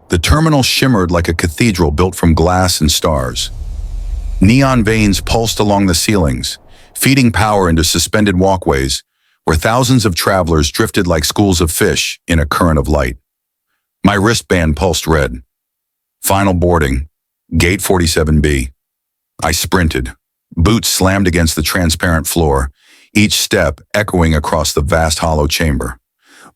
The terminal shimmered like a cathedral built from glass and stars. Neon veins pulsed along the ceilings, feeding power into suspended walkways where thousands of travelers drifted like schools of fish in a current of light. My wristband pulsed red. Final boarding, Gate 47B. I sprinted. Boots slammed against the transparent floor, each step echoing across the vast hollow chamber.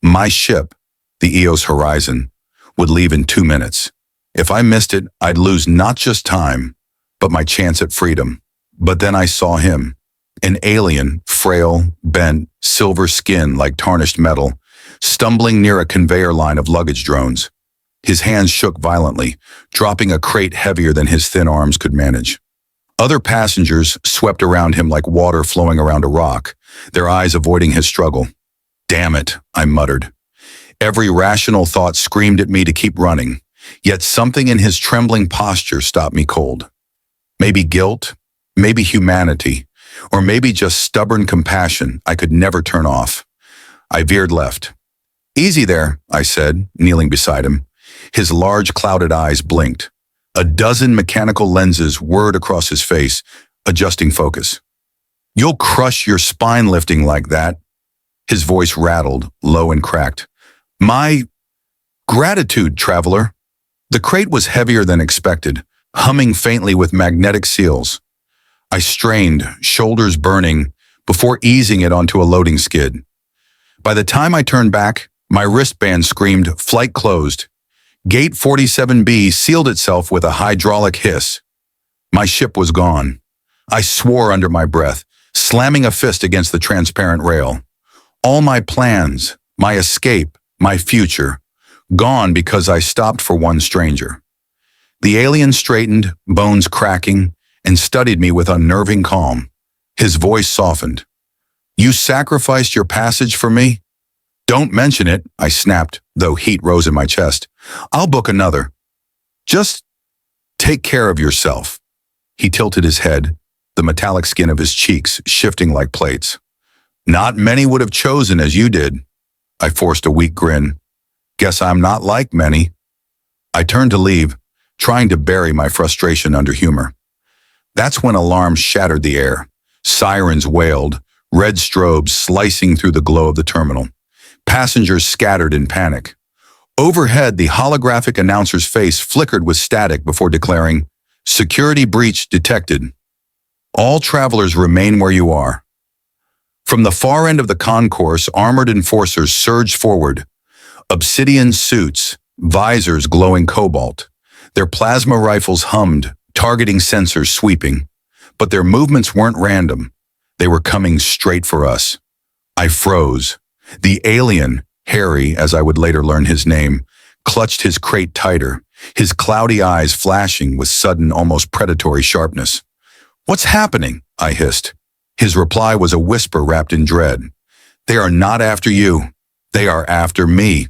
My ship, the EOS Horizon, would leave in 2 minutes. If I missed it, I'd lose not just time, but my chance at freedom. But then I saw him, an alien, frail, bent, silver skin like tarnished metal, stumbling near a conveyor line of luggage drones. His hands shook violently, dropping a crate heavier than his thin arms could manage. Other passengers swept around him like water flowing around a rock, their eyes avoiding his struggle. "Damn it," I muttered. Every rational thought screamed at me to keep running, yet something in his trembling posture stopped me cold. Maybe guilt, maybe humanity, or maybe just stubborn compassion I could never turn off. I veered left. "Easy there," I said, kneeling beside him. His large clouded eyes blinked. A dozen mechanical lenses whirred across his face, adjusting focus. "You'll crush your spine lifting like that." His voice rattled, low and cracked. "My gratitude, traveler." The crate was heavier than expected, humming faintly with magnetic seals. I strained, shoulders burning, before easing it onto a loading skid. By the time I turned back, my wristband screamed, "Flight closed." Gate 47B sealed itself with a hydraulic hiss. My ship was gone. I swore under my breath, slamming a fist against the transparent rail. All my plans, my escape, my future, gone because I stopped for one stranger. The alien straightened, bones cracking, and studied me with unnerving calm. His voice softened. "You sacrificed your passage for me?" "Don't mention it," I snapped, though heat rose in my chest. "I'll book another. Just take care of yourself." He tilted his head, the metallic skin of his cheeks shifting like plates. "Not many would have chosen as you did." I forced a weak grin. "Guess I'm not like many." I turned to leave, trying to bury my frustration under humor. That's when alarms shattered the air. Sirens wailed, red strobes slicing through the glow of the terminal. Passengers scattered in panic. Overhead, the holographic announcer's face flickered with static before declaring, "Security breach detected. All travelers remain where you are." From the far end of the concourse, armored enforcers surged forward. Obsidian suits, visors glowing cobalt. Their plasma rifles hummed, targeting sensors sweeping. But their movements weren't random. They were coming straight for us. I froze. The alien, Harry, as I would later learn his name, clutched his crate tighter, his cloudy eyes flashing with sudden, almost predatory sharpness. "What's happening?" I hissed. His reply was a whisper wrapped in dread. "They are not after you. They are after me."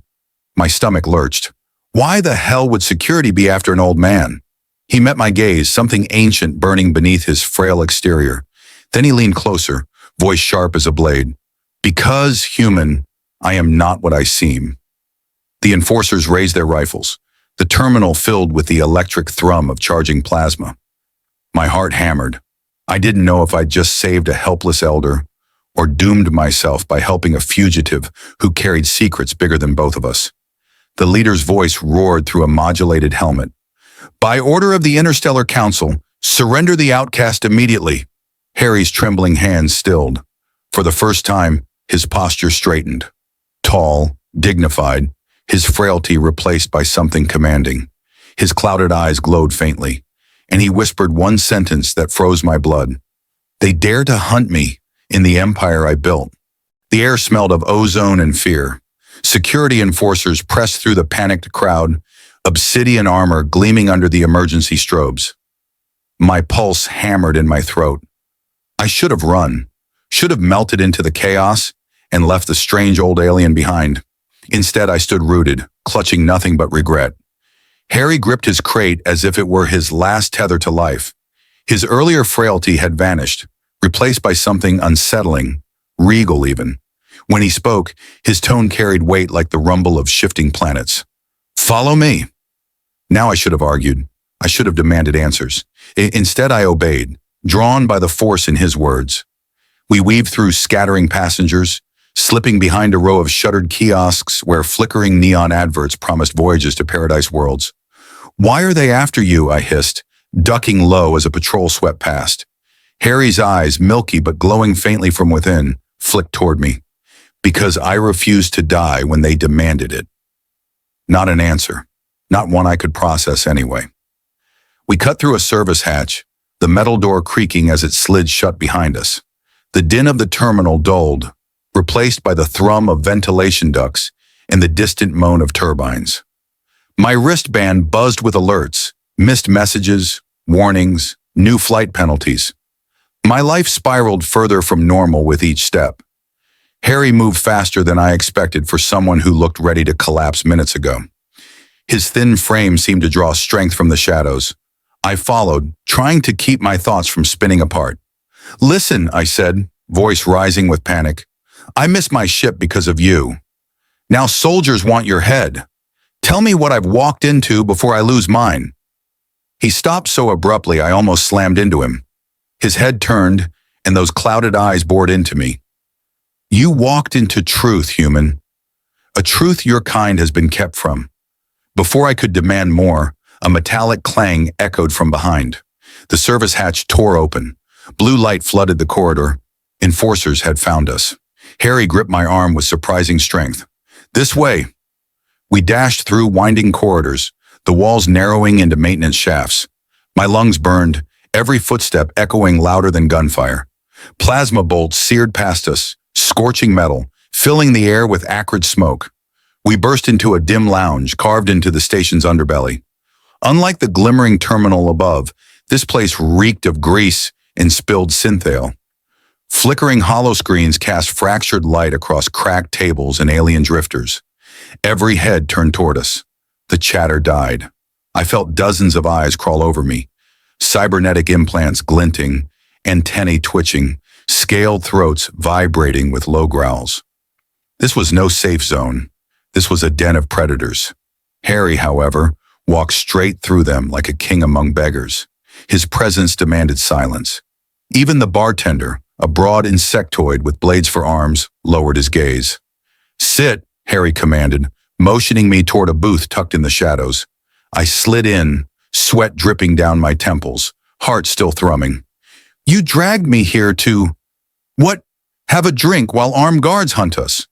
My stomach lurched. Why the hell would security be after an old man? He met my gaze, something ancient burning beneath his frail exterior. Then he leaned closer, voice sharp as a blade. "Because, human, I am not what I seem." The enforcers raised their rifles, the terminal filled with the electric thrum of charging plasma. My heart hammered. I didn't know if I'd just saved a helpless elder or doomed myself by helping a fugitive who carried secrets bigger than both of us. The leader's voice roared through a modulated helmet. "By order of the Interstellar Council, surrender the outcast immediately." Harry's trembling hands stilled. For the first time, his posture straightened. Tall, dignified, his frailty replaced by something commanding. His clouded eyes glowed faintly, and he whispered one sentence that froze my blood. "They dare to hunt me in the empire I built." The air smelled of ozone and fear. Security enforcers pressed through the panicked crowd, obsidian armor gleaming under the emergency strobes. My pulse hammered in my throat. I should have run, should have melted into the chaos and left the strange old alien behind. Instead, I stood rooted, clutching nothing but regret. Harry gripped his crate as if it were his last tether to life. His earlier frailty had vanished, replaced by something unsettling, regal even. When he spoke, his tone carried weight like the rumble of shifting planets. "Follow me." Now I should have argued. I should have demanded answers. Instead, I obeyed, drawn by the force in his words. We weaved through scattering passengers, slipping behind a row of shuttered kiosks where flickering neon adverts promised voyages to paradise worlds. "Why are they after you?" I hissed, ducking low as a patrol swept past. Harry's eyes, milky but glowing faintly from within, flicked toward me. Because I refused to die when they demanded it. Not an answer. Not one I could process anyway. We cut through a service hatch, the metal door creaking as it slid shut behind us. The din of the terminal dulled, replaced by the thrum of ventilation ducts and the distant moan of turbines. My wristband buzzed with alerts, missed messages, warnings, new flight penalties. My life spiraled further from normal with each step. Harry moved faster than I expected for someone who looked ready to collapse minutes ago. His thin frame seemed to draw strength from the shadows. I followed, trying to keep my thoughts from spinning apart. "Listen," I said, voice rising with panic. "I miss my ship because of you. Now soldiers want your head. Tell me what I've walked into before I lose mine." He stopped so abruptly I almost slammed into him. His head turned, and those clouded eyes bored into me. "You walked into truth, human. A truth your kind has been kept from." Before I could demand more, a metallic clang echoed from behind. The service hatch tore open. Blue light flooded the corridor. Enforcers had found us. Harry gripped my arm with surprising strength. "This way." We dashed through winding corridors, the walls narrowing into maintenance shafts. My lungs burned, every footstep echoing louder than gunfire. Plasma bolts seared past us, scorching metal, filling the air with acrid smoke. We burst into a dim lounge carved into the station's underbelly. Unlike the glimmering terminal above, this place reeked of grease and spilled synthale. Flickering hollow screens cast fractured light across cracked tables and alien drifters. Every head turned toward us. The chatter died. I felt dozens of eyes crawl over me. Cybernetic implants glinting, antennae twitching, scaled throats vibrating with low growls. This was no safe zone. This was a den of predators. Harry, however, walked straight through them like a king among beggars. His presence demanded silence. Even the bartender, a broad insectoid with blades for arms, lowered his gaze. "Sit," Harry commanded, motioning me toward a booth tucked in the shadows. I slid in, sweat dripping down my temples, heart still thrumming. "You dragged me here to... What? Have a drink while armed guards hunt us."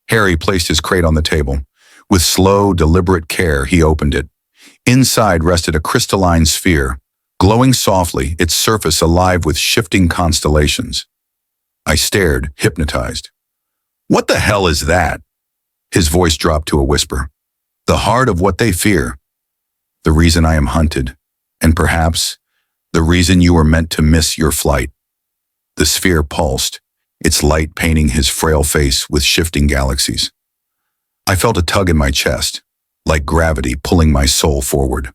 Harry placed his crate on the table. With slow, deliberate care, he opened it. Inside rested a crystalline sphere, glowing softly, its surface alive with shifting constellations. I stared, hypnotized. "What the hell is that?" His voice dropped to a whisper. "The heart of what they fear. The reason I am hunted, and perhaps the reason you were meant to miss your flight." The sphere pulsed, its light painting his frail face with shifting galaxies. I felt a tug in my chest, like gravity pulling my soul forward.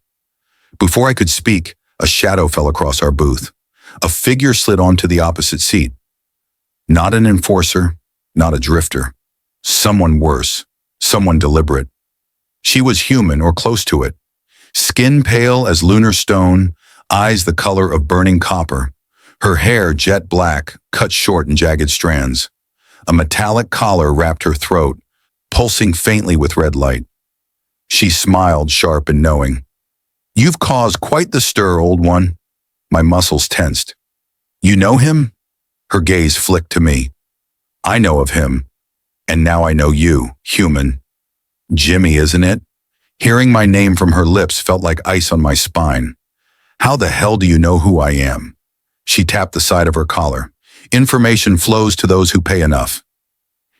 Before I could speak, a shadow fell across our booth. A figure slid onto the opposite seat. Not an enforcer, not a drifter. Someone worse, someone deliberate. She was human or close to it. Skin pale as lunar stone, eyes the color of burning copper. Her hair jet black, cut short in jagged strands. A metallic collar wrapped her throat, pulsing faintly with red light. She smiled, sharp and knowing. "You've caused quite the stir, old one." My muscles tensed. "You know him?" Her gaze flicked to me. "I know of him, and now I know you, human. Jimmy, isn't it?" Hearing my name from her lips felt like ice on my spine. "How the hell do you know who I am?" She tapped the side of her collar. "Information flows to those who pay enough."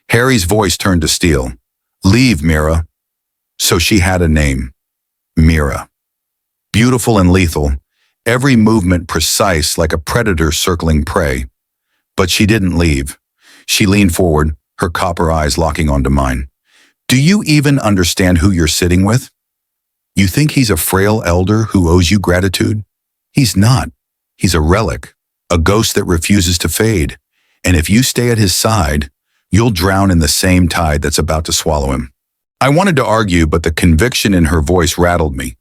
Harry's voice turned to steel. "Leave, Mira." So she had a name. Mira. Beautiful and lethal, every movement precise like a predator circling prey. But she didn't leave. She leaned forward, her copper eyes locking onto mine. "Do you even understand who you're sitting with? You think he's a frail elder who owes you gratitude? He's not. He's a relic, a ghost that refuses to fade. And if you stay at his side, you'll drown in the same tide that's about to swallow him." I wanted to argue, but the conviction in her voice rattled me.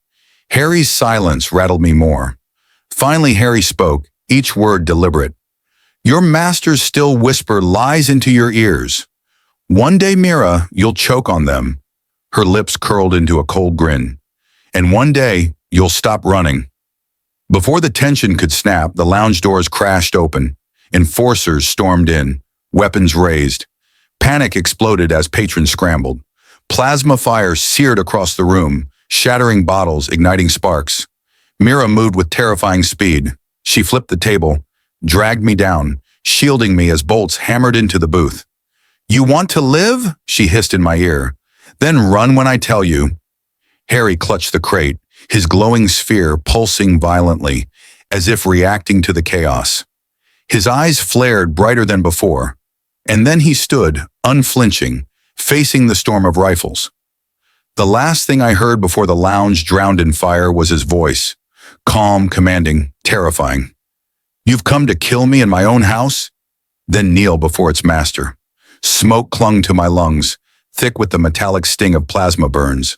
Harry's silence rattled me more. Finally, Harry spoke, each word deliberate. Your masters still whisper lies into your ears. One day, Mira, you'll choke on them. Her lips curled into a cold grin. And one day, you'll stop running. Before the tension could snap, the lounge doors crashed open. Enforcers stormed in, weapons raised. Panic exploded as patrons scrambled. Plasma fire seared across the room, shattering bottles, igniting sparks. Mira moved with terrifying speed. She flipped the table, dragged me down, shielding me as bolts hammered into the booth. You want to live? She hissed in my ear. Then run when I tell you. Harry clutched the crate, his glowing sphere pulsing violently, as if reacting to the chaos. His eyes flared brighter than before, and then he stood, unflinching, facing the storm of rifles. The last thing I heard before the lounge drowned in fire was his voice, calm, commanding, terrifying. You've come to kill me in my own house? Then kneel before its master. Smoke clung to my lungs, thick with the metallic sting of plasma burns.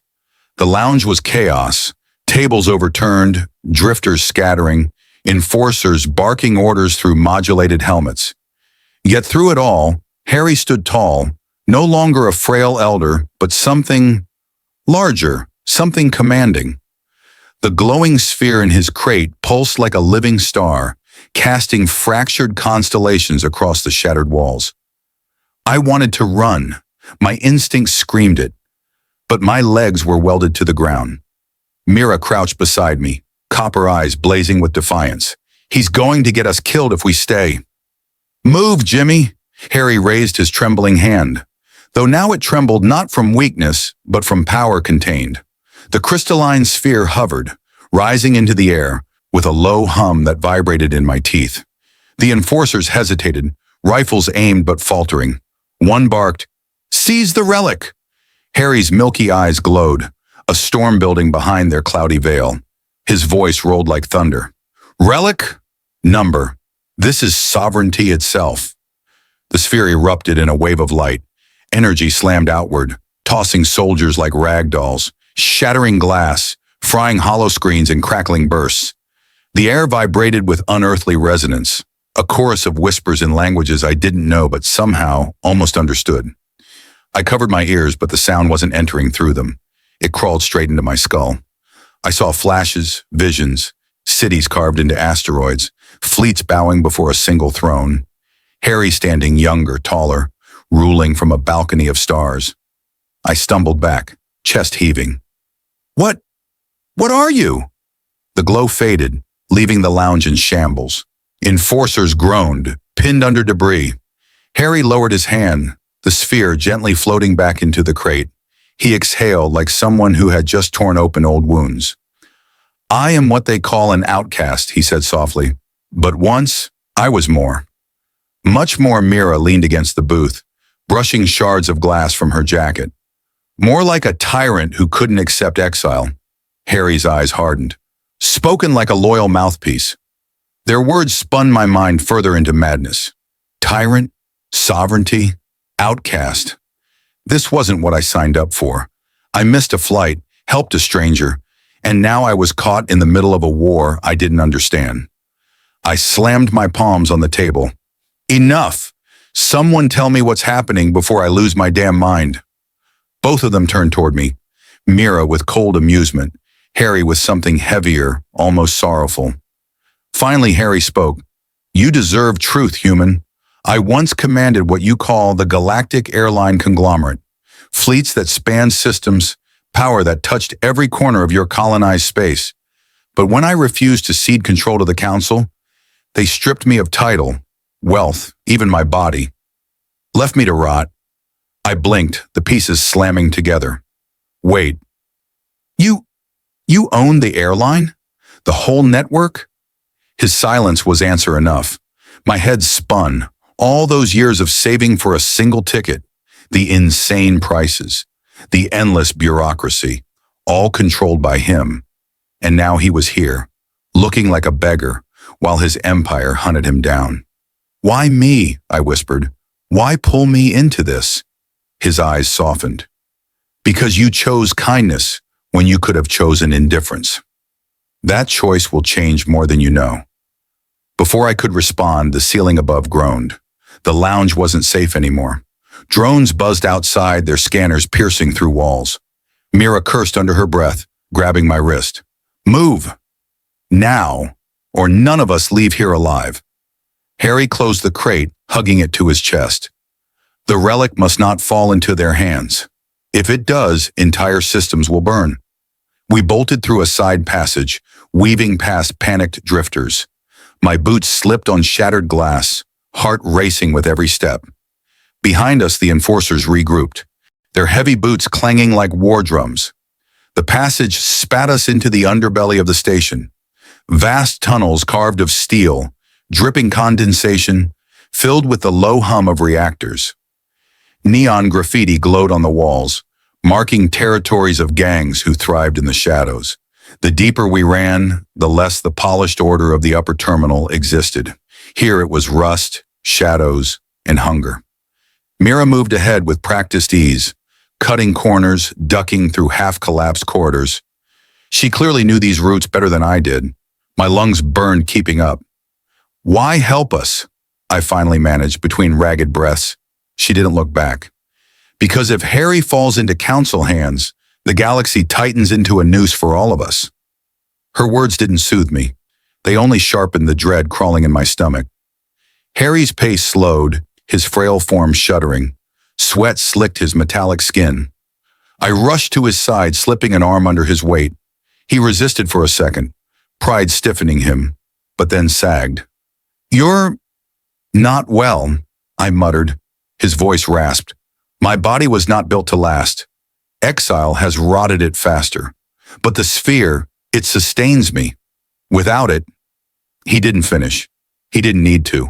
The lounge was chaos, tables overturned, drifters scattering, enforcers barking orders through modulated helmets. Yet through it all, Harry stood tall, no longer a frail elder, but something larger, something commanding. The glowing sphere in his crate pulsed like a living star, casting fractured constellations across the shattered walls. I wanted to run. My instincts screamed it, but my legs were welded to the ground. Mira crouched beside me, copper eyes blazing with defiance. He's going to get us killed if we stay. Move, Jimmy! Harry raised his trembling hand, though now it trembled not from weakness, but from power contained. The crystalline sphere hovered, rising into the air, with a low hum that vibrated in my teeth. The enforcers hesitated, rifles aimed but faltering. One barked, "Seize the relic!" Harry's milky eyes glowed, a storm building behind their cloudy veil. His voice rolled like thunder. Relic? Number. This is sovereignty itself. The sphere erupted in a wave of light. Energy slammed outward, tossing soldiers like rag dolls, shattering glass, frying hollow screens in crackling bursts. The air vibrated with unearthly resonance, a chorus of whispers in languages I didn't know but somehow almost understood. I covered my ears, but the sound wasn't entering through them. It crawled straight into my skull. I saw flashes, visions, cities carved into asteroids, fleets bowing before a single throne. Harry standing younger, taller, ruling from a balcony of stars. I stumbled back, chest heaving. What are you? The glow faded, leaving the lounge in shambles. Enforcers groaned, pinned under debris. Harry lowered his hand, the sphere gently floating back into the crate. He exhaled like someone who had just torn open old wounds. I am what they call an outcast, he said softly. But once, I was more. Much more. Mira leaned against the booth, brushing shards of glass from her jacket. More like a tyrant who couldn't accept exile. Harry's eyes hardened. Spoken like a loyal mouthpiece. Their words spun my mind further into madness. Tyrant, sovereignty, outcast. This wasn't what I signed up for. I missed a flight, helped a stranger, and now I was caught in the middle of a war I didn't understand. I slammed my palms on the table. Enough! Someone tell me what's happening before I lose my damn mind. Both of them turned toward me, Mira with cold amusement, Harry with something heavier, almost sorrowful. Finally, Harry spoke. You deserve truth, human. I once commanded what you call the Galactic Airline conglomerate, fleets that spanned systems, power that touched every corner of your colonized space. But when I refused to cede control to the Council, they stripped me of title, wealth, even my body. Left me to rot. I blinked, the pieces slamming together. Wait. You own the airline? The whole network? His silence was answer enough. My head spun. All those years of saving for a single ticket, the insane prices, the endless bureaucracy, all controlled by him. And now he was here, looking like a beggar, while his empire hunted him down. Why me? I whispered. Why pull me into this? His eyes softened. Because you chose kindness when you could have chosen indifference. That choice will change more than you know. Before I could respond, the ceiling above groaned. The lounge wasn't safe anymore. Drones buzzed outside, their scanners piercing through walls. Mira cursed under her breath, grabbing my wrist. Move! Now, or none of us leave here alive. Harry closed the crate, hugging it to his chest. The relic must not fall into their hands. If it does, entire systems will burn. We bolted through a side passage, weaving past panicked drifters. My boots slipped on shattered glass, heart racing with every step. Behind us, the enforcers regrouped, their heavy boots clanging like war drums. The passage spat us into the underbelly of the station. Vast tunnels carved of steel, dripping condensation, filled with the low hum of reactors. Neon graffiti glowed on the walls, marking territories of gangs who thrived in the shadows. The deeper we ran, the less the polished order of the upper terminal existed. Here it was rust, shadows, and hunger. Mira moved ahead with practiced ease, cutting corners, ducking through half-collapsed corridors. She clearly knew these routes better than I did. My lungs burned keeping up. Why help us? I finally managed between ragged breaths. She didn't look back. Because if Harry falls into council hands, the galaxy tightens into a noose for all of us. Her words didn't soothe me. They only sharpened the dread crawling in my stomach. Harry's pace slowed, his frail form shuddering. Sweat slicked his metallic skin. I rushed to his side, slipping an arm under his weight. He resisted for a second, pride stiffening him, but then sagged. You're not well, I muttered. His voice rasped. My body was not built to last. Exile has rotted it faster. But the sphere, it sustains me. Without it, he didn't finish. He didn't need to.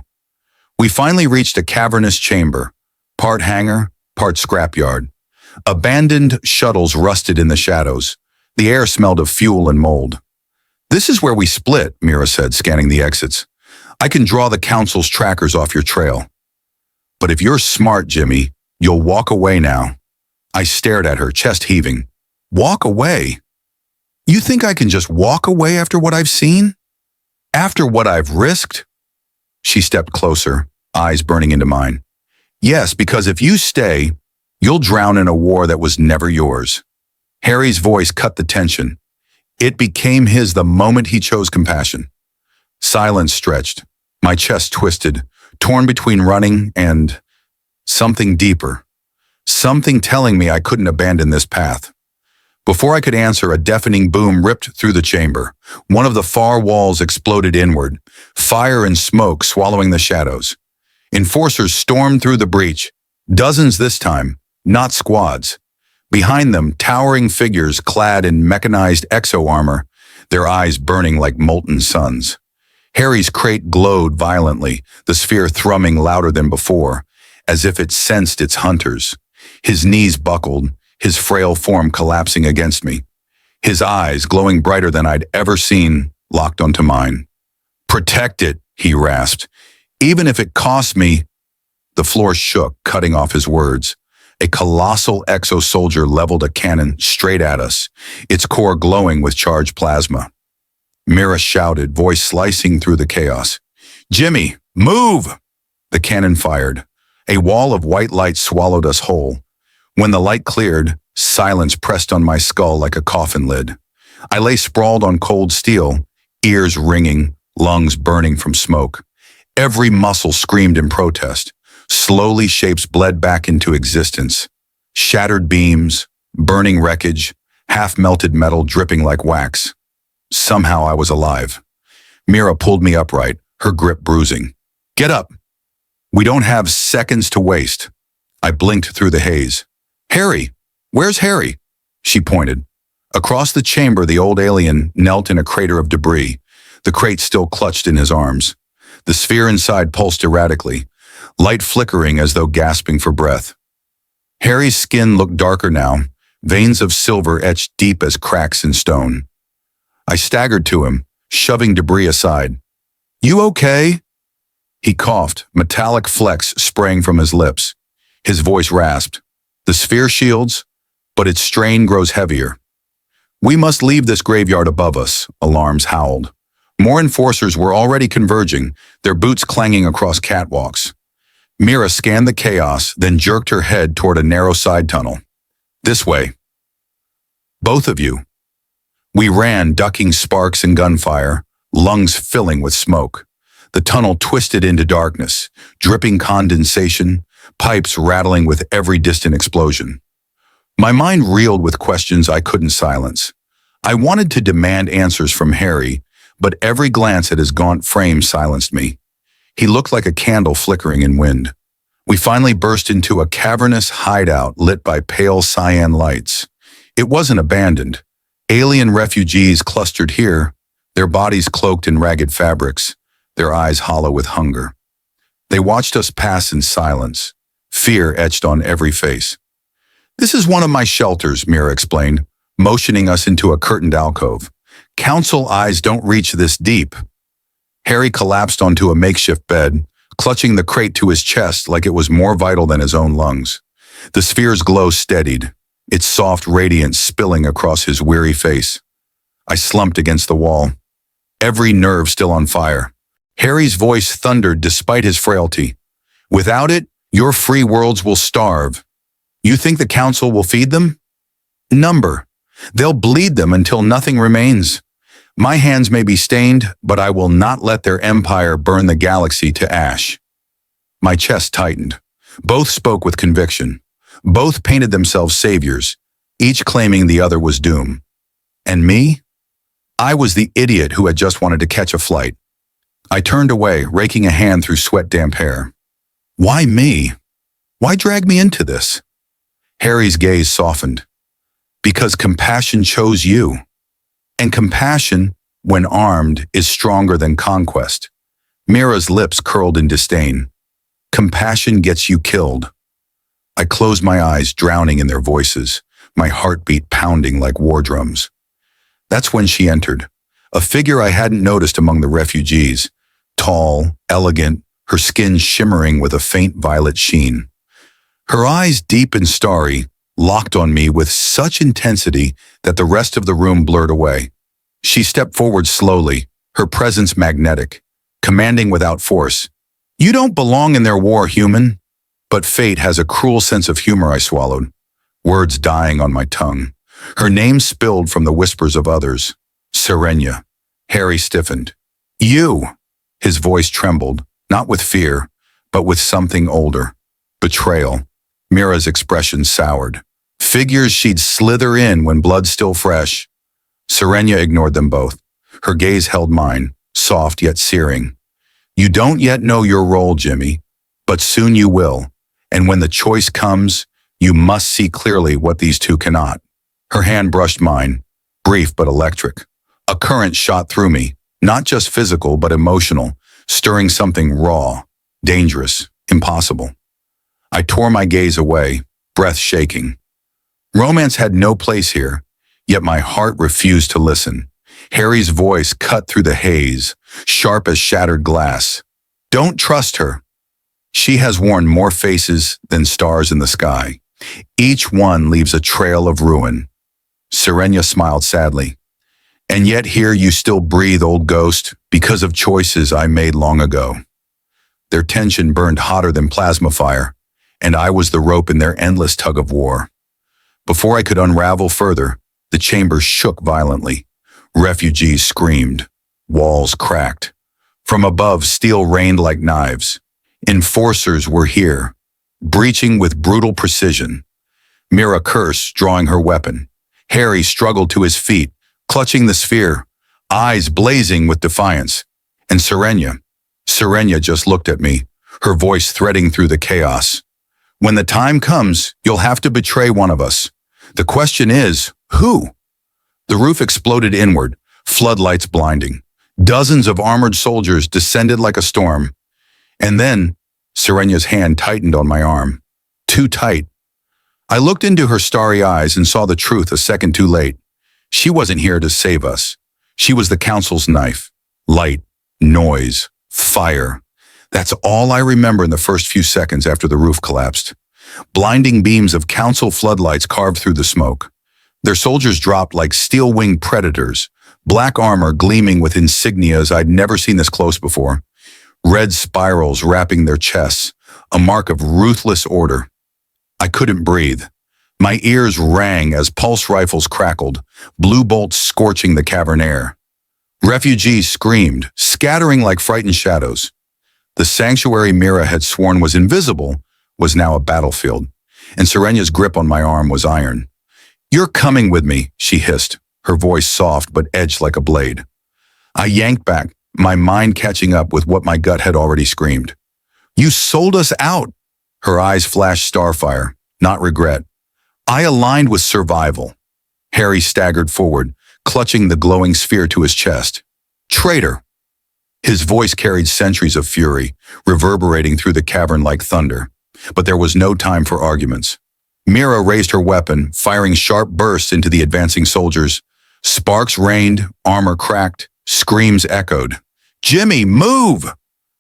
We finally reached a cavernous chamber, part hangar, part scrapyard. Abandoned shuttles rusted in the shadows. The air smelled of fuel and mold. This is where we split, Mira said, scanning the exits. I can draw the council's trackers off your trail. But if you're smart, Jimmy, you'll walk away now. I stared at her, chest heaving. Walk away? You think I can just walk away after what I've seen? After what I've risked? She stepped closer, eyes burning into mine. Yes, because if you stay, you'll drown in a war that was never yours. Harry's voice cut the tension. It became his the moment he chose compassion. Silence stretched. My chest twisted, torn between running and something deeper. Something telling me I couldn't abandon this path. Before I could answer, a deafening boom ripped through the chamber. One of the far walls exploded inward, fire and smoke swallowing the shadows. Enforcers stormed through the breach, dozens this time, not squads. Behind them, towering figures clad in mechanized exo-armor, their eyes burning like molten suns. Harry's crate glowed violently, the sphere thrumming louder than before, as if it sensed its hunters. His knees buckled, his frail form collapsing against me. His eyes, glowing brighter than I'd ever seen, locked onto mine. Protect it, he rasped. Even if it costs me. The floor shook, cutting off his words. A colossal exo-soldier leveled a cannon straight at us, its core glowing with charged plasma. Mira shouted, voice slicing through the chaos. Jimmy, move! The cannon fired. A wall of white light swallowed us whole. When the light cleared, silence pressed on my skull like a coffin lid. I lay sprawled on cold steel, ears ringing, lungs burning from smoke. Every muscle screamed in protest. Slowly shapes bled back into existence. Shattered beams, burning wreckage, half-melted metal dripping like wax. Somehow I was alive. Mira pulled me upright, her grip bruising. Get up! We don't have seconds to waste. I blinked through the haze. Harry! Where's Harry? She pointed. Across the chamber, the old alien knelt in a crater of debris, the crate still clutched in his arms. The sphere inside pulsed erratically, light flickering as though gasping for breath. Harry's skin looked darker now, veins of silver etched deep as cracks in stone. I staggered to him, shoving debris aside. You okay? He coughed, metallic flecks spraying from his lips. His voice rasped. The sphere shields, but its strain grows heavier. We must leave this graveyard above us, alarms howled. More enforcers were already converging, their boots clanging across catwalks. Mira scanned the chaos, then jerked her head toward a narrow side tunnel. This way. Both of you. We ran, ducking sparks and gunfire, lungs filling with smoke. The tunnel twisted into darkness, dripping condensation, pipes rattling with every distant explosion. My mind reeled with questions I couldn't silence. I wanted to demand answers from Harry, but every glance at his gaunt frame silenced me. He looked like a candle flickering in wind. We finally burst into a cavernous hideout lit by pale cyan lights. It wasn't abandoned. Alien refugees clustered here, their bodies cloaked in ragged fabrics, their eyes hollow with hunger. They watched us pass in silence, fear etched on every face. This is one of my shelters, Mira explained, motioning us into a curtained alcove. Council eyes don't reach this deep. Harry collapsed onto a makeshift bed, clutching the crate to his chest like it was more vital than his own lungs. The sphere's glow steadied, its soft radiance spilling across his weary face. I slumped against the wall, every nerve still on fire. Harry's voice thundered despite his frailty. Without it, your free worlds will starve. You think the Council will feed them? Number. They'll bleed them until nothing remains. My hands may be stained, but I will not let their empire burn the galaxy to ash. My chest tightened. Both spoke with conviction. Both painted themselves saviors, each claiming the other was doom. And me? I was the idiot who had just wanted to catch a flight. I turned away, raking a hand through sweat-damp hair. Why me? Why drag me into this? Harry's gaze softened. Because compassion chose you. And compassion, when armed, is stronger than conquest. Mira's lips curled in disdain. Compassion gets you killed. I closed my eyes, drowning in their voices, my heartbeat pounding like war drums. That's when she entered, a figure I hadn't noticed among the refugees, tall, elegant, her skin shimmering with a faint violet sheen. Her eyes, deep and starry, locked on me with such intensity that the rest of the room blurred away. She stepped forward slowly, her presence magnetic, commanding without force. You don't belong in their war, human. But fate has a cruel sense of humor, I swallowed, words dying on my tongue. Her name spilled from the whispers of others. Serenia. Harry stiffened. You! His voice trembled, not with fear, but with something older. Betrayal. Mira's expression soured. Figures she'd slither in when blood's still fresh. Serenia ignored them both. Her gaze held mine, soft yet searing. You don't yet know your role, Jimmy, but soon you will. And when the choice comes, you must see clearly what these two cannot. Her hand brushed mine, brief but electric. A current shot through me, not just physical but emotional, stirring something raw, dangerous, impossible. I tore my gaze away, breath shaking. Romance had no place here, yet my heart refused to listen. Harry's voice cut through the haze, sharp as shattered glass. Don't trust her. She has worn more faces than stars in the sky. Each one leaves a trail of ruin. Serenia smiled sadly. And yet here you still breathe, old ghost, because of choices I made long ago. Their tension burned hotter than plasma fire, and I was the rope in their endless tug of war. Before I could unravel further, the chamber shook violently. Refugees screamed. Walls cracked. From above, steel rained like knives. Enforcers were here, breaching with brutal precision. Mira cursed, drawing her weapon. Harry struggled to his feet, clutching the sphere, eyes blazing with defiance. And Serenia just looked at me, her voice threading through the chaos. When the time comes, you'll have to betray one of us. The question is, who? The roof exploded inward, floodlights blinding. Dozens of armored soldiers descended like a storm. And then, Serenia's hand tightened on my arm. Too tight. I looked into her starry eyes and saw the truth a second too late. She wasn't here to save us. She was the Council's knife. Light, noise, fire. That's all I remember in the first few seconds after the roof collapsed. Blinding beams of Council floodlights carved through the smoke. Their soldiers dropped like steel-winged predators, black armor gleaming with insignias I'd never seen this close before, red spirals wrapping their chests, a mark of ruthless order. I couldn't breathe. My ears rang as pulse rifles crackled, blue bolts scorching the cavern air. Refugees screamed, scattering like frightened shadows. The sanctuary Mira had sworn was invisible was now a battlefield, and Serenya's grip on my arm was iron. "You're coming with me," she hissed, her voice soft but edged like a blade. I yanked back, my mind catching up with what my gut had already screamed. "You sold us out!" Her eyes flashed starfire, not regret. I aligned with survival. Harry staggered forward, clutching the glowing sphere to his chest. "Traitor!" His voice carried centuries of fury, reverberating through the cavern like thunder. But there was no time for arguments. Mira raised her weapon, firing sharp bursts into the advancing soldiers. Sparks rained, armor cracked, screams echoed. "Jimmy, move!"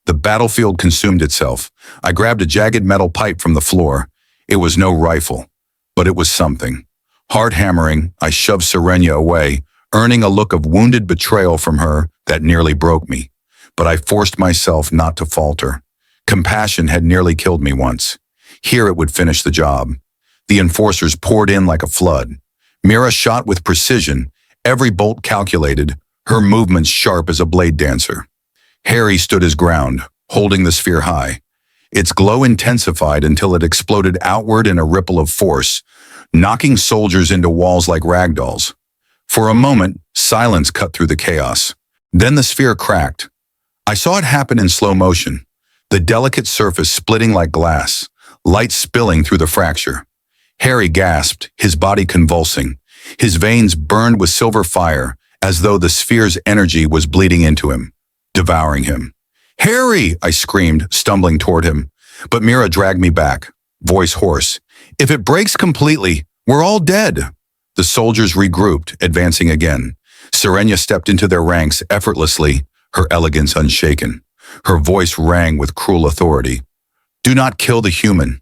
The battlefield consumed itself. I grabbed a jagged metal pipe from the floor. It was no rifle, but it was something. Heart hammering, I shoved Serenya away, earning a look of wounded betrayal from her that nearly broke me. But I forced myself not to falter. Compassion had nearly killed me once. Here it would finish the job. The enforcers poured in like a flood. Mira shot with precision, every bolt calculated, her movements sharp as a blade dancer. Harry stood his ground, holding the sphere high. Its glow intensified until it exploded outward in a ripple of force, knocking soldiers into walls like ragdolls. For a moment, silence cut through the chaos. Then the sphere cracked. I saw it happen in slow motion, the delicate surface splitting like glass, light spilling through the fracture. Harry gasped, his body convulsing. His veins burned with silver fire, as though the sphere's energy was bleeding into him, devouring him. "Harry!" I screamed, stumbling toward him. But Mira dragged me back, voice hoarse. "If it breaks completely, we're all dead." The soldiers regrouped, advancing again. Serenya stepped into their ranks effortlessly, her elegance unshaken. Her voice rang with cruel authority. "Do not kill the human.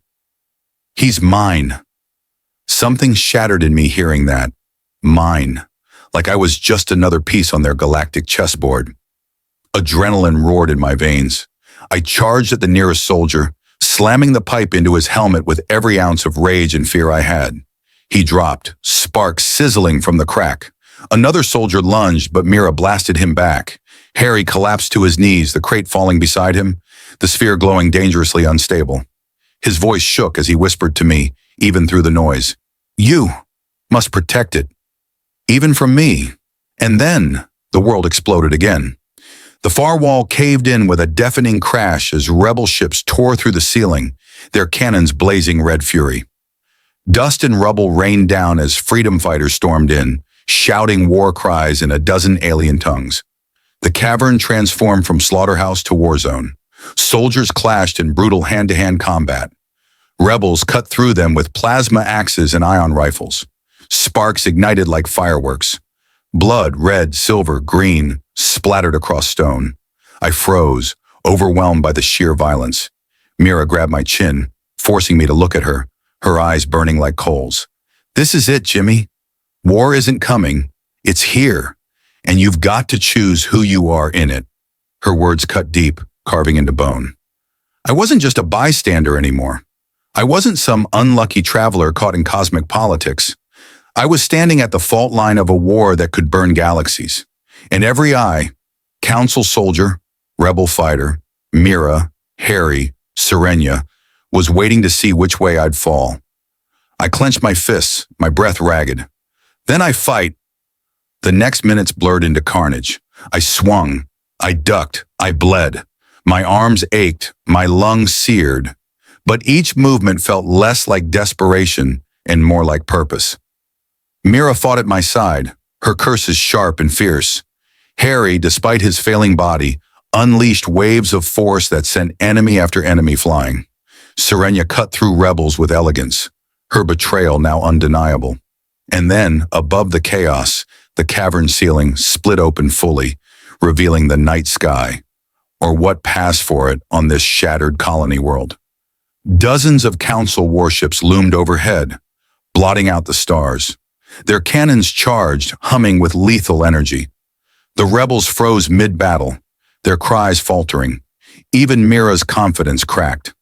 He's mine." Something shattered in me hearing that. Mine. Like I was just another piece on their galactic chessboard. Adrenaline roared in my veins. I charged at the nearest soldier, slamming the pipe into his helmet with every ounce of rage and fear I had. He dropped, sparks sizzling from the crack. Another soldier lunged, but Mira blasted him back. Harry collapsed to his knees, the crate falling beside him, the sphere glowing dangerously unstable. His voice shook as he whispered to me, even through the noise. "You must protect it, even from me." And then the world exploded again. The far wall caved in with a deafening crash as rebel ships tore through the ceiling, their cannons blazing red fury. Dust and rubble rained down as freedom fighters stormed in, shouting war cries in a dozen alien tongues. The cavern transformed from slaughterhouse to war zone. Soldiers clashed in brutal hand-to-hand combat. Rebels cut through them with plasma axes and ion rifles. Sparks ignited like fireworks. Blood, red, silver, green, splattered across stone. I froze, overwhelmed by the sheer violence. Mira grabbed my chin, forcing me to look at her, her eyes burning like coals. "This is it, Jimmy. War isn't coming. It's here. And you've got to choose who you are in it." Her words cut deep, carving into bone. I wasn't just a bystander anymore. I wasn't some unlucky traveler caught in cosmic politics. I was standing at the fault line of a war that could burn galaxies. And every eye, council soldier, rebel fighter, Mira, Harry, Serenya, was waiting to see which way I'd fall. I clenched my fists, my breath ragged. Then I fight. The next minutes blurred into carnage. I swung, I ducked, I bled. My arms ached, my lungs seared. But each movement felt less like desperation and more like purpose. Mira fought at my side, her curses sharp and fierce. Harry, despite his failing body, unleashed waves of force that sent enemy after enemy flying. Serenya cut through rebels with elegance, her betrayal now undeniable. And then, above the chaos, the cavern ceiling split open fully, revealing the night sky, or what passed for it on this shattered colony world. Dozens of council warships loomed overhead, blotting out the stars. their cannons charged, humming with lethal energy. The rebels froze mid-battle, their cries faltering. Even Mira's confidence cracked.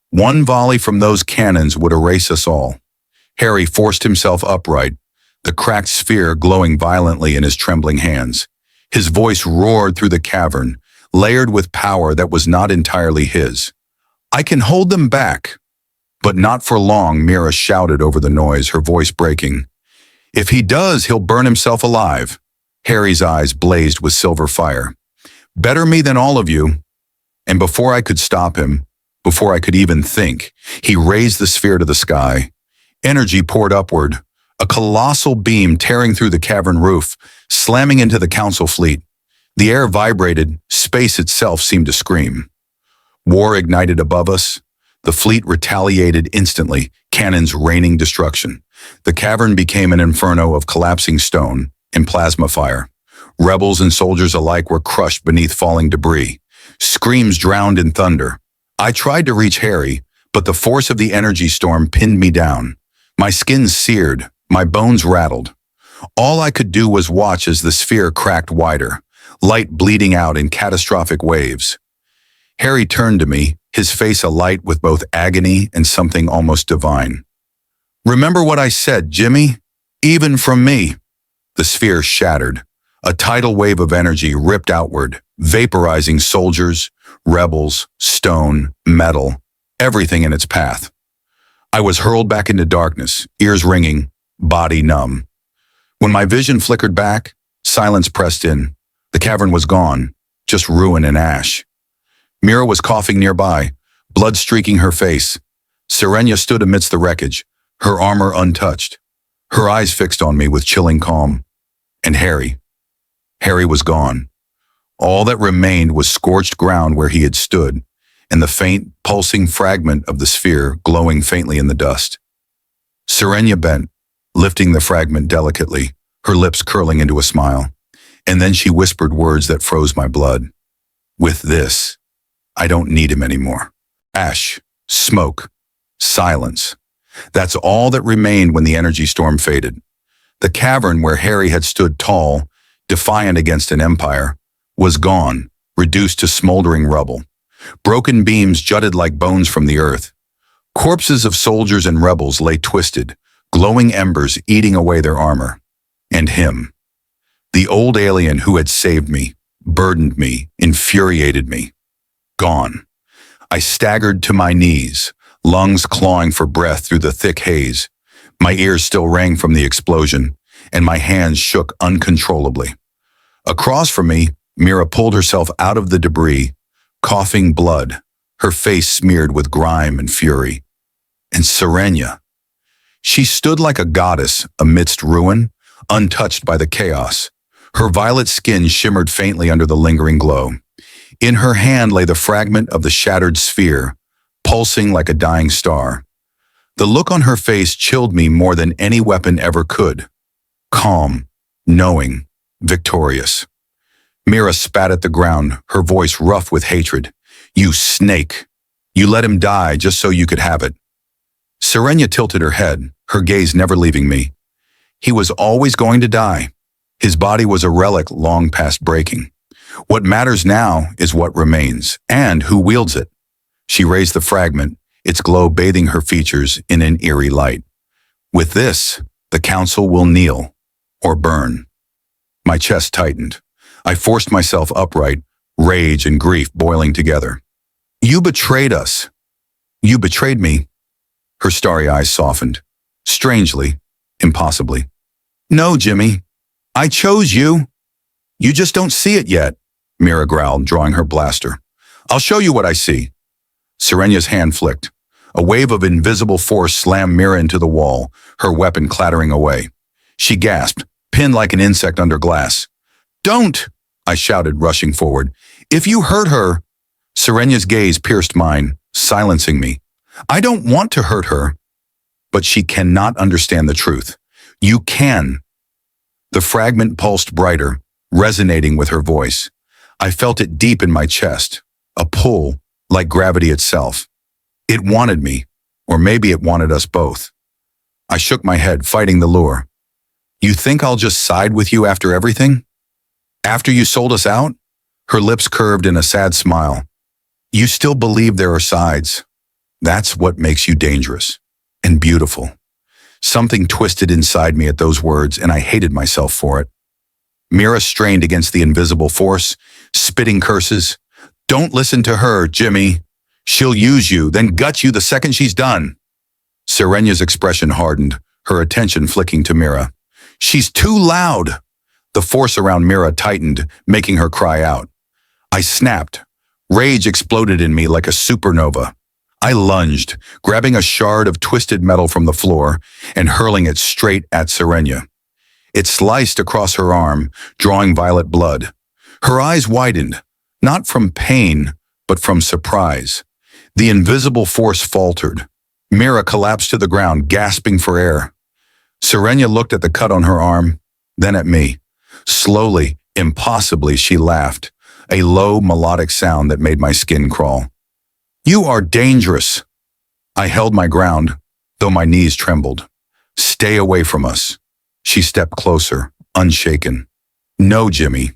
One volley from those cannons would erase us all. Harry forced himself upright, the cracked sphere glowing violently in his trembling hands. His voice roared through the cavern, layered with power that was not entirely his. "I can hold them back." But not for long, Mira shouted over the noise, her voice breaking. "If he does, he'll burn himself alive." Harry's eyes blazed with silver fire. "Better me than all of you." And before I could stop him, before I could even think, he raised the sphere to the sky. Energy poured upward, a colossal beam tearing through the cavern roof, slamming into the council fleet. The air vibrated, space itself seemed to scream. War ignited above us. The fleet retaliated instantly, cannons raining destruction. The cavern became an inferno of collapsing stone and plasma fire. Rebels and soldiers alike were crushed beneath falling debris. Screams drowned in thunder. I tried to reach Harry, but the force of the energy storm pinned me down. My skin seared, my bones rattled. All I could do was watch as the sphere cracked wider, light bleeding out in catastrophic waves. Harry turned to me, his face alight with both agony and something almost divine. "Remember what I said, Jimmy? Even from me." The sphere shattered. A tidal wave of energy ripped outward, vaporizing soldiers, rebels, stone, metal, everything in its path. I was hurled back into darkness, ears ringing, body numb. When my vision flickered back, silence pressed in. The cavern was gone, just ruin and ash. Mira was coughing nearby, blood streaking her face. Serenia stood amidst the wreckage, her armor untouched, her eyes fixed on me with chilling calm. And Harry was gone. All that remained was scorched ground where he had stood, and the faint, pulsing fragment of the sphere glowing faintly in the dust. Serenia bent, lifting the fragment delicately, her lips curling into a smile. And then she whispered words that froze my blood. "With this, I don't need him anymore." Ash, smoke, silence. That's all that remained when the energy storm faded. The cavern where Harry had stood tall, defiant against an empire, was gone, reduced to smoldering rubble. Broken beams jutted like bones from the earth. Corpses of soldiers and rebels lay twisted, glowing embers eating away their armor. And him, the old alien who had saved me, burdened me, infuriated me. Gone. I staggered to my knees, lungs clawing for breath through the thick haze. My ears still rang from the explosion, and my hands shook uncontrollably. Across from me, Mira pulled herself out of the debris, coughing blood, her face smeared with grime and fury. And Serenia. She stood like a goddess amidst ruin, untouched by the chaos. Her violet skin shimmered faintly under the lingering glow. In her hand lay the fragment of the shattered sphere, pulsing like a dying star. The look on her face chilled me more than any weapon ever could. Calm, knowing, victorious. Mira spat at the ground, her voice rough with hatred. "You snake! You let him die just so you could have it." Serenia tilted her head, her gaze never leaving me. He was always going to die. His body was a relic long past breaking. What matters now is what remains, and who wields it. She raised the fragment, its glow bathing her features in an eerie light. "With this, the council will kneel, or burn." My chest tightened. I forced myself upright, rage and grief boiling together. "You betrayed us. You betrayed me." Her starry eyes softened. Strangely, impossibly. "No, Jimmy. I chose you. You just don't see it yet," Mira growled, drawing her blaster. "I'll show you what I see." Serenia's hand flicked. A wave of invisible force slammed Mira into the wall, her weapon clattering away. She gasped, pinned like an insect under glass. "Don't!" I shouted, rushing forward. "If you hurt her—" Serenia's gaze pierced mine, silencing me. "I don't want to hurt her." "But she cannot understand the truth. You can." The fragment pulsed brighter, resonating with her voice. I felt it deep in my chest, a pull, like gravity itself. It wanted me, or maybe it wanted us both. I shook my head, fighting the lure. You think I'll just side with you after everything? After you sold us out? Her lips curved in a sad smile. You still believe there are sides. That's what makes you dangerous and beautiful. Something twisted inside me at those words, and I hated myself for it. Mira strained against the invisible force, spitting curses. Don't listen to her, Jimmy. She'll use you, then gut you the second she's done. Serenya's expression hardened, her attention flicking to Mira. She's too loud. The force around Mira tightened, making her cry out. I snapped. Rage exploded in me like a supernova. I lunged, grabbing a shard of twisted metal from the floor and hurling it straight at Serenya. It sliced across her arm, drawing violet blood. Her eyes widened, not from pain, but from surprise. The invisible force faltered. Mira collapsed to the ground, gasping for air. Serenya looked at the cut on her arm, then at me. Slowly, impossibly, she laughed, a low, melodic sound that made my skin crawl. You are dangerous. I held my ground, though my knees trembled. Stay away from us. She stepped closer, unshaken. No, Jimmy.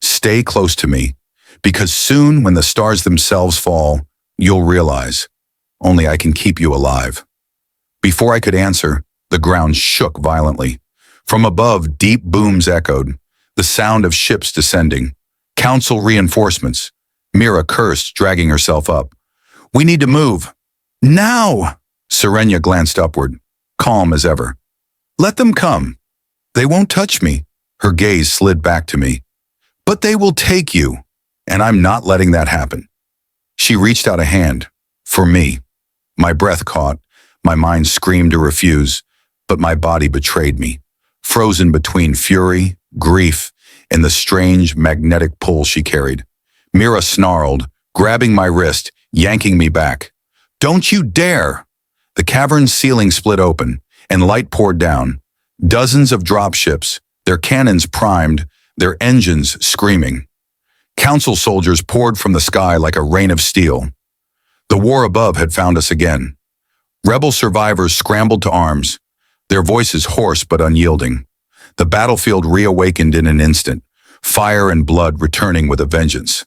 Stay close to me, because soon when the stars themselves fall, you'll realize. Only I can keep you alive. Before I could answer, the ground shook violently. From above, deep booms echoed, the sound of ships descending. Council reinforcements. Mira cursed, dragging herself up. We need to move. Now! Serenya glanced upward, calm as ever. Let them come. They won't touch me. Her gaze slid back to me. But they will take you, and I'm not letting that happen. She reached out a hand. For me. My breath caught. My mind screamed to refuse, but my body betrayed me, frozen between fury, grief, and the strange magnetic pull she carried. Mira snarled, grabbing my wrist, yanking me back. Don't you dare! The cavern's ceiling split open, and light poured down. Dozens of dropships, their cannons primed, their engines screaming. Council soldiers poured from the sky like a rain of steel. The war above had found us again. Rebel survivors scrambled to arms, their voices hoarse but unyielding. The battlefield reawakened in an instant, fire and blood returning with a vengeance.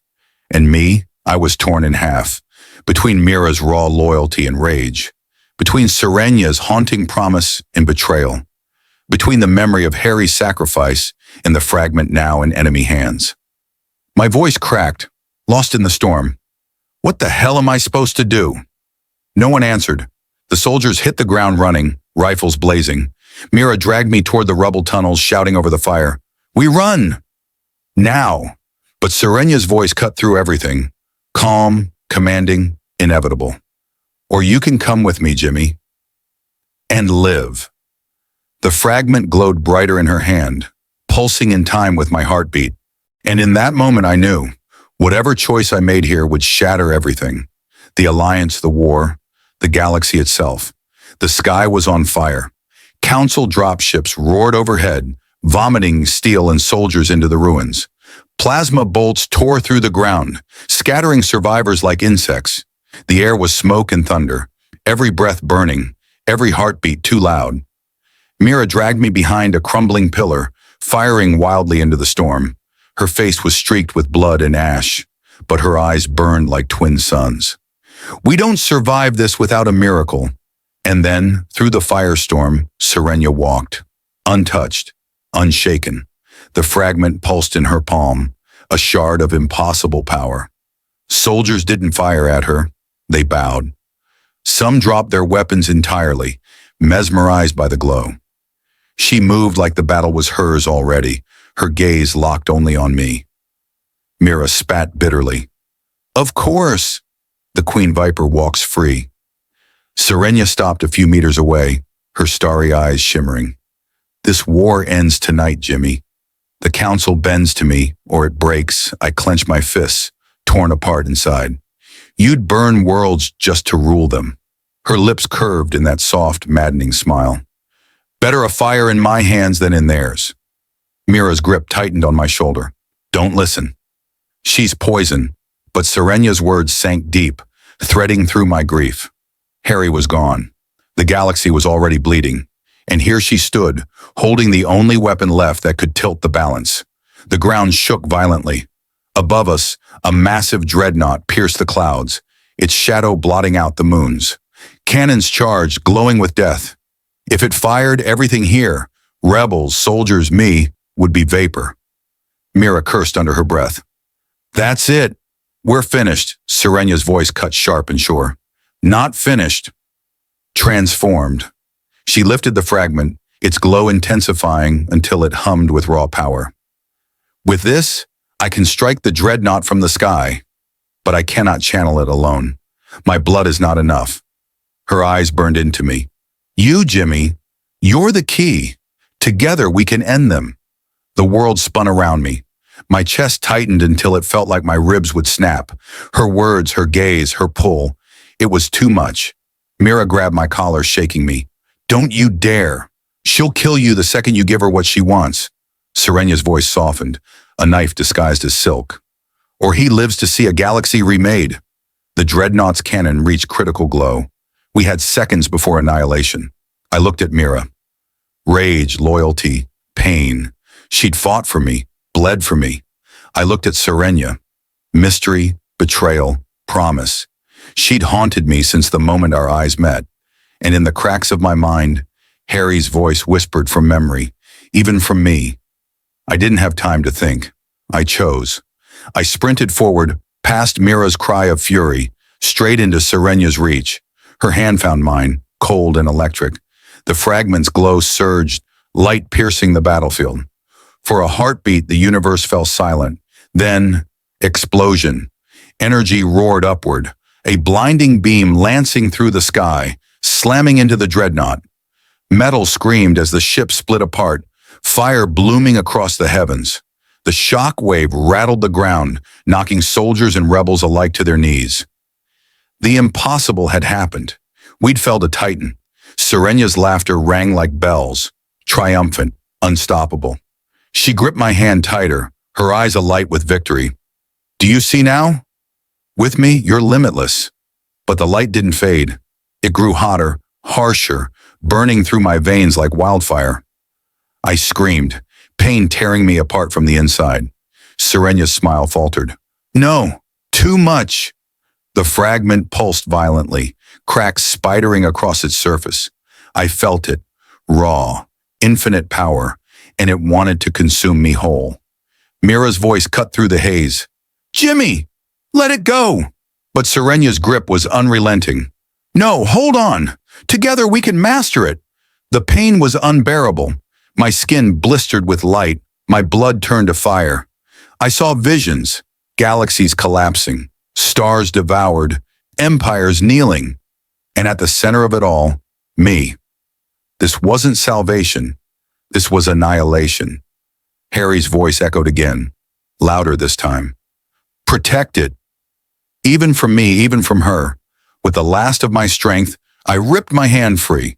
And me, I was torn in half, between Mira's raw loyalty and rage, between Serenya's haunting promise and betrayal, between the memory of Harry's sacrifice and the fragment now in enemy hands. My voice cracked, lost in the storm. What the hell am I supposed to do? No one answered. The soldiers hit the ground running, rifles blazing. Mira dragged me toward the rubble tunnels, shouting over the fire. We run! Now! But Serenya's voice cut through everything. Calm, commanding, inevitable. Or you can come with me, Jimmy. And live. The fragment glowed brighter in her hand, pulsing in time with my heartbeat. And in that moment I knew, whatever choice I made here would shatter everything. The alliance, the war, the galaxy itself. The sky was on fire. Council dropships roared overhead, vomiting steel and soldiers into the ruins. Plasma bolts tore through the ground, scattering survivors like insects. The air was smoke and thunder, every breath burning, every heartbeat too loud. Mira dragged me behind a crumbling pillar, firing wildly into the storm. Her face was streaked with blood and ash, but her eyes burned like twin suns. We don't survive this without a miracle. And then, through the firestorm, Serenya walked, untouched, unshaken. The fragment pulsed in her palm, a shard of impossible power. Soldiers didn't fire at her. They bowed. Some dropped their weapons entirely, mesmerized by the glow. She moved like the battle was hers already, her gaze locked only on me. Mira spat bitterly. Of course! The Queen Viper walks free. Serenya stopped a few meters away, her starry eyes shimmering. This war ends tonight, Jimmy. The council bends to me, or it breaks. I clench my fists, torn apart inside. You'd burn worlds just to rule them. Her lips curved in that soft, maddening smile. Better a fire in my hands than in theirs. Mira's grip tightened on my shoulder. Don't listen. She's poison, but Serenya's words sank deep, threading through my grief. Harry was gone. The galaxy was already bleeding, and here she stood, holding the only weapon left that could tilt the balance. The ground shook violently. Above us, a massive dreadnought pierced the clouds, its shadow blotting out the moons. Cannons charged, glowing with death. If it fired everything here, rebels, soldiers, me, would be vapor. Mira cursed under her breath. That's it. We're finished, Serenya's voice cut sharp and sure. Not finished. Transformed. She lifted the fragment, its glow intensifying until it hummed with raw power. With this, I can strike the dreadnought from the sky, but I cannot channel it alone. My blood is not enough. Her eyes burned into me. You, Jimmy, you're the key. Together we can end them. The world spun around me. My chest tightened until it felt like my ribs would snap. Her words, her gaze, her pull. It was too much. Mira grabbed my collar, shaking me. Don't you dare. She'll kill you the second you give her what she wants. Serenya's voice softened, a knife disguised as silk. Or he lives to see a galaxy remade. The dreadnought's cannon reached critical glow. We had seconds before annihilation. I looked at Mira. Rage, loyalty, pain. She'd fought for me, bled for me. I looked at Serenya. Mystery, betrayal, promise. She'd haunted me since the moment our eyes met. And in the cracks of my mind, Harry's voice whispered from memory, even from me. I didn't have time to think. I chose. I sprinted forward, past Mira's cry of fury, straight into Serenya's reach. Her hand found mine, cold and electric. The fragment's glow surged, light piercing the battlefield. For a heartbeat, the universe fell silent. Then, explosion. Energy roared upward, a blinding beam lancing through the sky, slamming into the dreadnought. Metal screamed as the ship split apart, fire blooming across the heavens. The shock wave rattled the ground, knocking soldiers and rebels alike to their knees. The impossible had happened. We'd felled a titan. Serenya's laughter rang like bells, triumphant, unstoppable. She gripped my hand tighter, her eyes alight with victory. Do you see now? With me, you're limitless. But the light didn't fade. It grew hotter, harsher, burning through my veins like wildfire. I screamed, pain tearing me apart from the inside. Serenya's smile faltered. No, too much. The fragment pulsed violently, cracks spidering across its surface. I felt it, raw, infinite power, and it wanted to consume me whole. Mira's voice cut through the haze. Jimmy, let it go. But Serenya's grip was unrelenting. No, hold on. Together we can master it. The pain was unbearable. My skin blistered with light, my blood turned to fire. I saw visions, galaxies collapsing, stars devoured, empires kneeling. And at the center of it all, me. This wasn't salvation. This was annihilation. Harry's voice echoed again, louder this time. Protect it. Even from me, even from her. With the last of my strength, I ripped my hand free.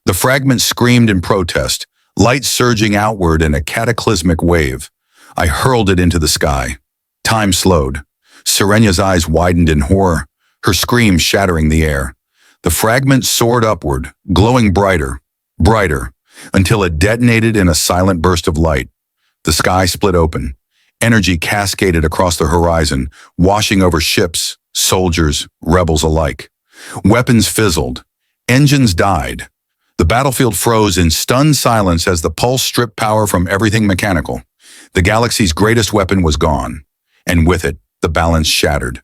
The fragment screamed in protest, light surging outward in a cataclysmic wave. I hurled it into the sky. Time slowed. Serenya's eyes widened in horror, her scream shattering the air. The fragment soared upward, glowing brighter, brighter, until it detonated in a silent burst of light. The sky split open. Energy cascaded across the horizon, washing over ships, soldiers, rebels alike. Weapons fizzled. Engines died. The battlefield froze in stunned silence as the pulse stripped power from everything mechanical. The galaxy's greatest weapon was gone, and with it, the balance shattered.